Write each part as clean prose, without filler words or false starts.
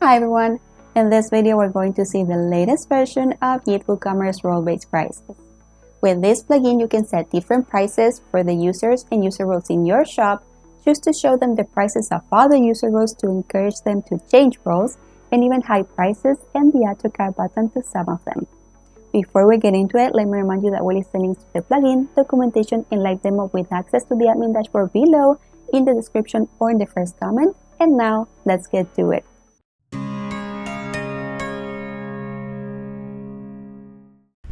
Hi everyone! In this video, we're going to see the latest version of YITH WooCommerce role-based prices. With this plugin, you can set different prices for the users and user roles in your shop, choose to show them the prices of other user roles to encourage them to change roles, and even hide prices and the add to cart button to some of them. Before we get into it, let me remind you that we'll list the links to the plugin, documentation, and live demo with access to the admin dashboard below in the description or in the first comment. And now, let's get to it.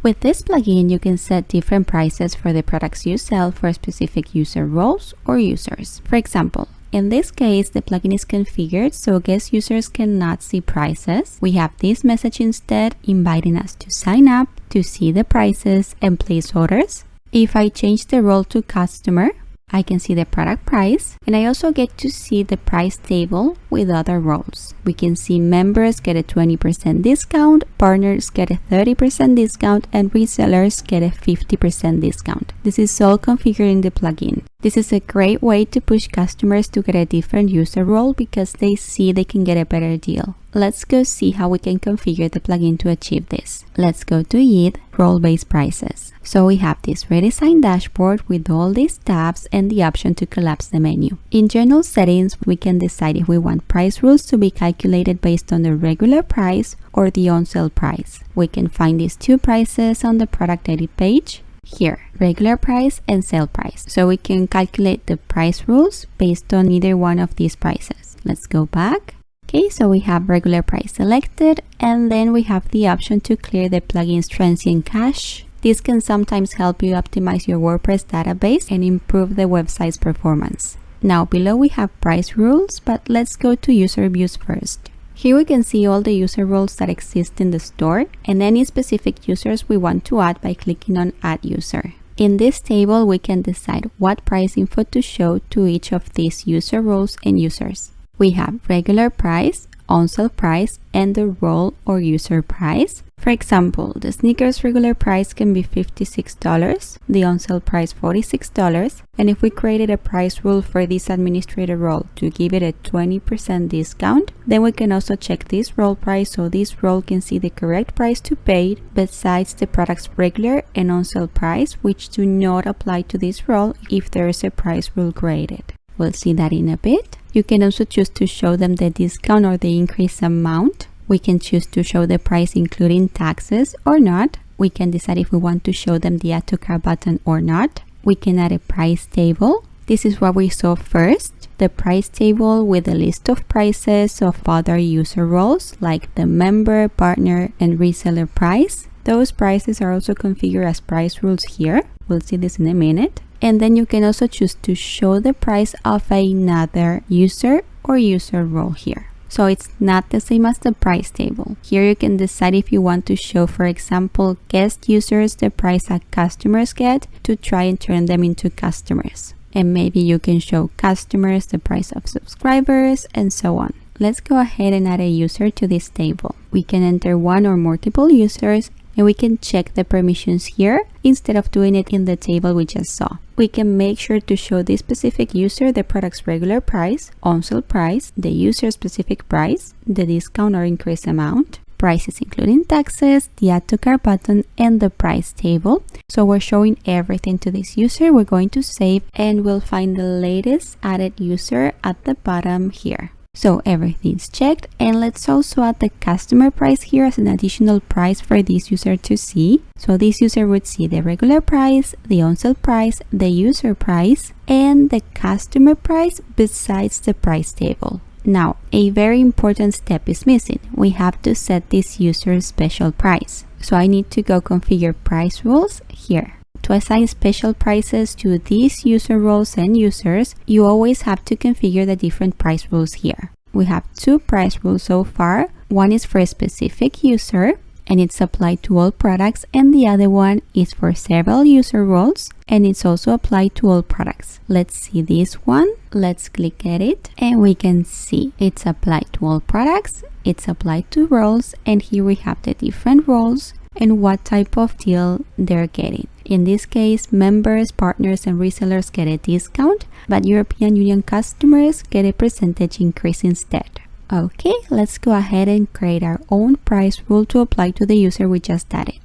With this plugin, you can set different prices for the products you sell for specific user roles or users. For example, in this case, the plugin is configured so guest users cannot see prices. We have this message instead inviting us to sign up, to see the prices, and place orders. If I change the role to customer, I can see the product price, and I also get to see the price table with other roles. We can see members get a 20% discount, partners get a 30% discount, and resellers get a 50% discount. This is all configured in the plugin. This is a great way to push customers to get a different user role because they see they can get a better deal. Let's go see how we can configure the plugin to achieve this. Let's go to YITH role-based prices. So we have this redesigned dashboard with all these tabs and the option to collapse the menu. In general settings, we can decide if we want price rules to be calculated based on the regular price or the on-sale price. We can find these two prices on the product edit page. Here, regular price and sale price. So we can calculate the price rules based on either one of these prices. Let's go back. Okay, so we have regular price selected, and then we have the option to clear the plugin's transient cache. This can sometimes help you optimize your WordPress database and improve the website's performance. Now below we have price rules, but let's go to user views first. Here we can see all the user roles that exist in the store and any specific users we want to add by clicking on Add User. In this table, we can decide what price info to show to each of these user roles and users. We have regular price, on-sale price, and the role or user price. For example, the sneakers regular price can be $56, the on-sale price $46, and if we created a price rule for this administrator role to give it a 20% discount, then we can also check this role price so this role can see the correct price to pay besides the product's regular and on-sale price, which do not apply to this role if there is a price rule created. We'll see that in a bit. You can also choose to show them the discount or the increase amount. We can choose to show the price including taxes or not. We can decide if we want to show them the add to cart button or not. We can add a price table. This is what we saw first, the price table with a list of prices of other user roles like the member, partner, and reseller price. Those prices are also configured as price rules here. We'll see this in a minute. And then you can also choose to show the price of another user or user role here. So it's not the same as the price table. Here you can decide if you want to show, for example, guest users the price that customers get to try and turn them into customers. And maybe you can show customers the price of subscribers and so on. Let's go ahead and add a user to this table. We can enter one or multiple users and we can check the permissions here instead of doing it in the table we just saw. We can make sure to show this specific user the product's regular price, on-sale price, the user-specific price, the discount or increase amount, prices including taxes, the add to cart button, and the price table. So we're showing everything to this user. We're going to save and we'll find the latest added user at the bottom here. So everything's checked, and let's also add the customer price here as an additional price for this user to see. So this user would see the regular price, the on-sale price, the user price, and the customer price besides the price table. Now, a very important step is missing. We have to set this user's special price. So I need to go configure price rules here. To assign special prices to these user roles and users, you always have to configure the different price rules here. We have two price rules so far. One is for a specific user and it's applied to all products, and the other one is for several user roles and it's also applied to all products. Let's see this one. Let's click edit and we can see it's applied to all products, it's applied to roles, and here we have the different roles and what type of deal they're getting. In this case, members, partners, and resellers get a discount, but European Union customers get a percentage increase instead. Okay, let's go ahead and create our own price rule to apply to the user we just added.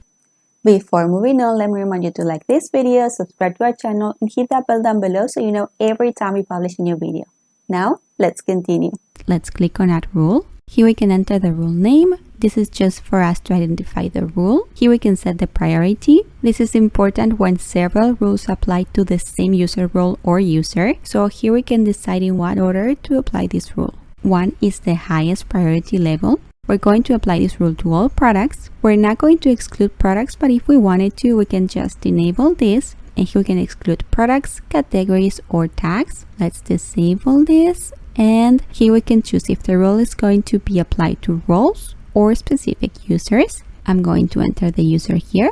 Before moving on, let me remind you to like this video, subscribe to our channel, and hit that bell down below so you know every time we publish a new video. Now, let's continue. Let's click on Add Rule. Here we can enter the rule name. This is just for us to identify the rule. Here we can set the priority. This is important when several rules apply to the same user role or user. So here we can decide in what order to apply this rule. 1 is the highest priority level. We're going to apply this rule to all products. We're not going to exclude products, but if we wanted to, we can just enable this. And here we can exclude products, categories, or tags. Let's disable this. And here we can choose if the rule is going to be applied to roles or specific users. I'm going to enter the user here.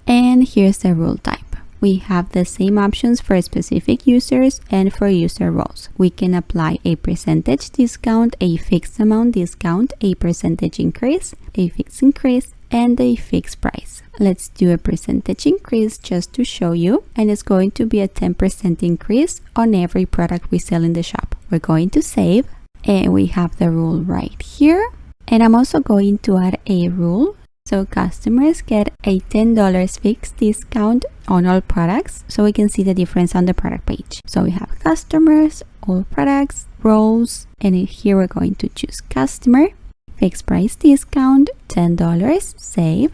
And here's the rule type. We have the same options for specific users and for user roles. We can apply a percentage discount, a fixed amount discount, a percentage increase, a fixed increase, and a fixed price. Let's do a percentage increase just to show you, and it's going to be a 10% increase on every product we sell in the shop. We're going to save, and we have the rule right here. And I'm also going to add a rule. So customers get a $10 fixed discount on all products, so we can see the difference on the product page. So we have customers, all products, roles, and here we're going to choose customer, fixed price discount, $10, save.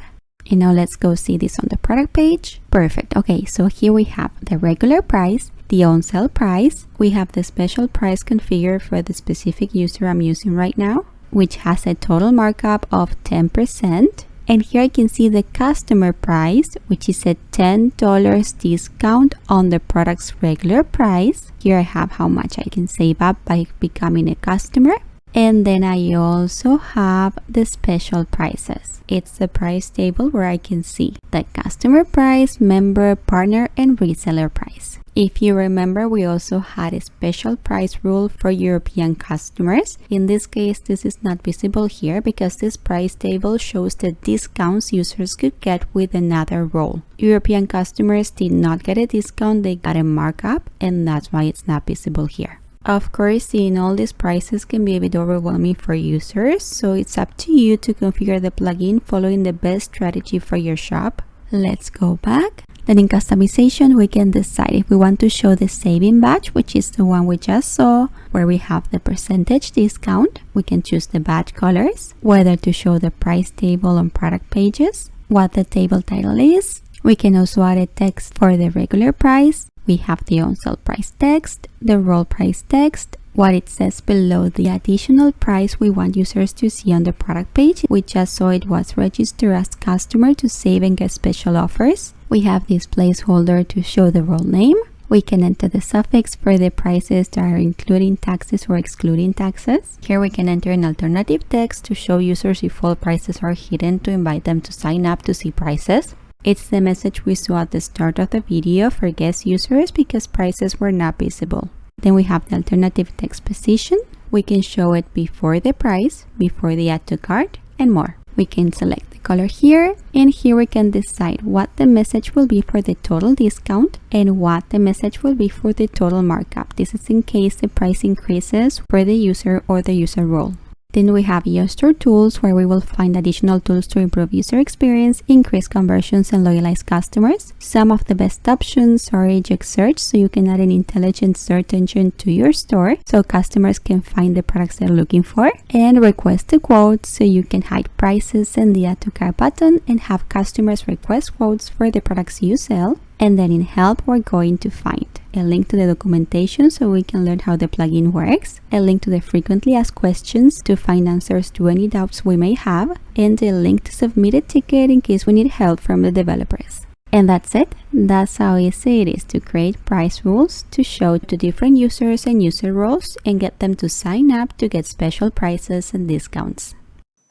And now let's go see this on the product page. Perfect. Okay, so here we have the regular price, the on-sale price. We have the special price configured for the specific user I'm using right now, which has a total markup of 10%. And here I can see the customer price, which is a $10 discount on the product's regular price. Here I have how much I can save up by becoming a customer. And then I also have the special prices. It's the price table where I can see the customer price, member, partner, and reseller price. If you remember, we also had a special price rule for European customers. In this case, this is not visible here because this price table shows the discounts users could get with another role. European customers did not get a discount, they got a markup, and that's why it's not visible here. Of course, seeing all these prices can be a bit overwhelming for users, so it's up to you to configure the plugin following the best strategy for your shop. Let's go back. Then in customization, we can decide if we want to show the saving badge, which is the one we just saw, where we have the percentage discount. We can choose the badge colors, whether to show the price table on product pages, what the table title is. We can also add a text for the regular price. We have the on-sale price text, the role price text, what it says below the additional price we want users to see on the product page. We just saw it was registered as customer to save and get special offers. We have this placeholder to show the role name. We can enter the suffix for the prices that are including taxes or excluding taxes. Here we can enter an alternative text to show users if all prices are hidden to invite them to sign up to see prices. It's the message we saw at the start of the video for guest users because prices were not visible. Then we have the alternative text position. We can show it before the price, before the add to cart, and more. We can select the color here, and here we can decide what the message will be for the total discount and what the message will be for the total markup. This is in case the price increases for the user or the user role. Then we have user tools, where we will find additional tools to improve user experience, increase conversions, and loyalize customers. Some of the best options are Ajax Search, so you can add an intelligent search engine to your store so customers can find the products they're looking for, and Request a Quote, so you can hide prices and the add to cart button and have customers request quotes for the products you sell. And then in Help, we're going to find a link to the documentation so we can learn how the plugin works, a link to the frequently asked questions to find answers to any doubts we may have, and a link to submit a ticket in case we need help from the developers. And that's it. That's how easy it is to create price rules to show to different users and user roles and get them to sign up to get special prices and discounts.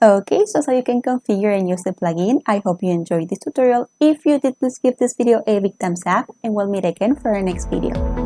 Okay, so you can configure and use the plugin. I hope you enjoyed this tutorial. If you did, please give this video a big thumbs up, and we'll meet again for our next video.